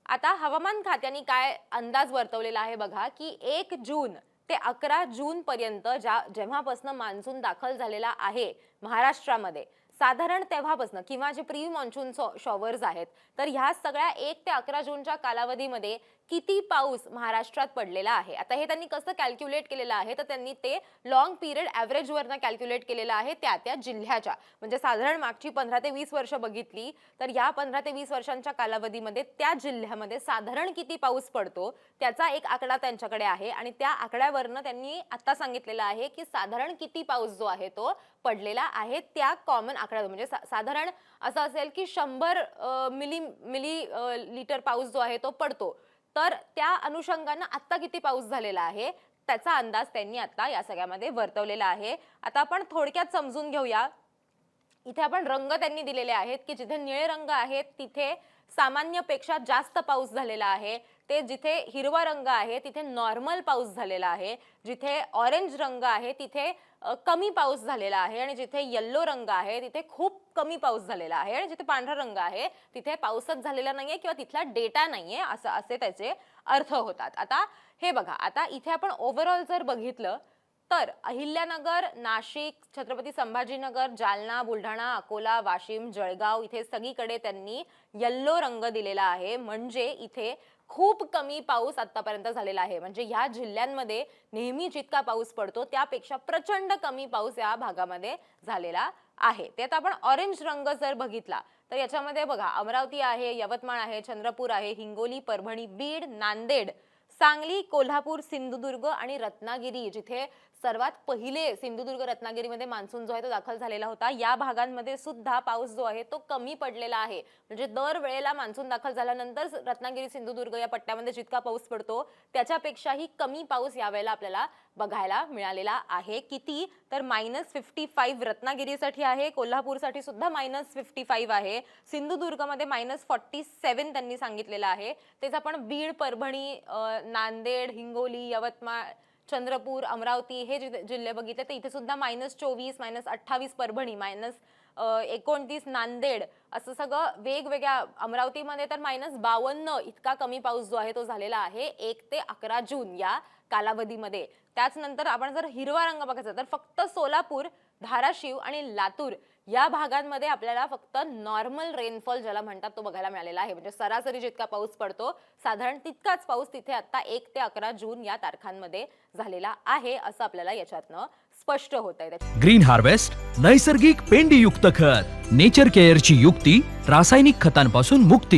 आता हवामान खात्याने काय अंदाज वर्तवलेला आहे बघा की 1 जून ते 11 जून पर्यंत जेव्हापासून मान्सून दाखल झालेला आहे महाराष्ट्रामध्ये, साधारण तेव्हापासून किंवा जे प्री मॉन्सून शॉवर्स आहेत, तर ह्या सगळ्या 1 ते 11 जूनच्या कालावधीमध्ये किती पाऊस महाराष्ट्रात पडलेला आहे. आता हे त्यांनी कसं कॅल्क्युलेट केलेलं आहे, तर त्यांनी ते लॉंग पिरियड ॲव्हरेज वरनं कॅल्क्युलेट केलेलं आहे त्या जिल्ह्याच्या. म्हणजे साधारण मागची 15 ते 20 वर्ष बघितली तर या 15 ते 20 वर्षांच्या कालावधीमध्ये त्या जिल्ह्यामध्ये साधारण किती पाऊस पडतो त्याचा एक आकडा त्यांच्याकडे आहे आणि त्या आकड्यावरनं त्यांनी आता सांगितलेलं आहे की साधारण किती पाऊस जो आहे तो पडलेला आहे त्या कॉमन आकडा. म्हणजे साधारण असं असेल की 100 मिली लिटर पाऊस जो आहे तो पडतो, तर त्या अनुषंगाने आता किती पाऊस झालेला आहे त्याचा अंदाज त्यांनी आता या सगळ्यामध्ये वर्तवलेला आहे. आता आपण थोडक्यात समजून घेऊया. इथे आपण रंग त्यांनी दिलेले आहेत की जिथे निळे रंग आहेत तिथे सामान्यपेक्षा जास्त पाऊस झालेला आहे, ते जिथे हिरवा रंग आहे तिथे नॉर्मल पाऊस झालेला आहे, जिथे ऑरेंज रंग आहे तिथे कमी पाऊस झालेला आहे आणि जिथे येलो रंग आहे तिथे खूप कमी पाऊस झालेला आहे आणि जिथे पांढरा रंग आहे तिथे पाऊसच झालेला नाहीये किंवा तिथला डेटा नाहीये असे त्याचे अर्थ होतात. आता हे बघा, आता इथे आपण ओव्हरऑल जर बघितलं तर अहिल्यानगर, नाशिक, छत्रपती संभाजीनगर, जालना, बुलढाणा, अकोला, वाशिम, जळगाव इथे सगळीकडे त्यांनी येलो रंग दिलेला आहे. म्हणजे इथे खूप कमी पाऊस आतापर्यंत झालेला आहे. म्हणजे ह्या जिल्ह्यांमध्ये नेहमी जितका पाऊस पडतो त्यापेक्षा प्रचंड कमी पाऊस या भागामध्ये झालेला आहे. त्यात आपण ऑरेंज रंग जर बघितला तर याच्यामध्ये बघा अमरावती आहे, यवतमाळ आहे, चंद्रपूर आहे, हिंगोली, परभणी, बीड, नांदेड, सांगली, कोल्हापूर, सिंधुदुर्ग आणि रत्नागिरी, जिथे सर्वात पहिले सिंधुदुर्ग रत्नागिरीमध्ये मान्सून जो आहे तो दाखल झालेला होता, या भागांमध्ये सुद्धा पाऊस जो आहे तो कमी पडलेला आहे. म्हणजे दर वेळेला मान्सून दाखल झाल्यानंतर रत्नागिरी, सिंधुदुर्ग या पट्ट्यामध्ये जितका पाऊस पडतो त्याच्यापेक्षाही कमी पाऊस यावेळेला आपल्याला बघायला मिळालेला आहे. किती तर -55 रत्नागिरीसाठी आहे, कोल्हापूरसाठी सुद्धा -55 आहे, सिंधुदुर्गमध्ये -47 त्यांनी सांगितलेलं आहे. तेच आपण बीड, परभणी, नांदेड, हिंगोली, यवतमाळ, चंद्रपूर, अमरावती हे जिल्हे बघितले तर इथे सुद्धा -24, -28 परभणी, -29 नांदेड, असं सगळं वेगवेगळ्या. अमरावतीमध्ये तर -52 इतका कमी पाऊस जो आहे तो झालेला आहे 1 ते 11 जून या कालावधीमध्ये. त्याच नंतर आपण जर हिरवा रंग बघायचा तर फक्त सोलापूर, धाराशिव आणि लातूर या भागांमध्ये आपल्याला फक्त नॉर्मल रेनफॉल ज्याला म्हणतात तो बघायला मिळालेला आहे. म्हणजे सरासरी जितका पाऊस पडतो साधारण तितकाच पाऊस तिथे आता 1 ते 11 जून या तारखांमध्ये झालेला आहे असं आपल्याला याच्यातनं स्पष्ट होत आहे. ग्रीन हार्वेस्ट नैसर्गिक पेंडीयुक्त खत, नेचर केअरची युक्ती, रासायनिक खतांपासून मुक्ती.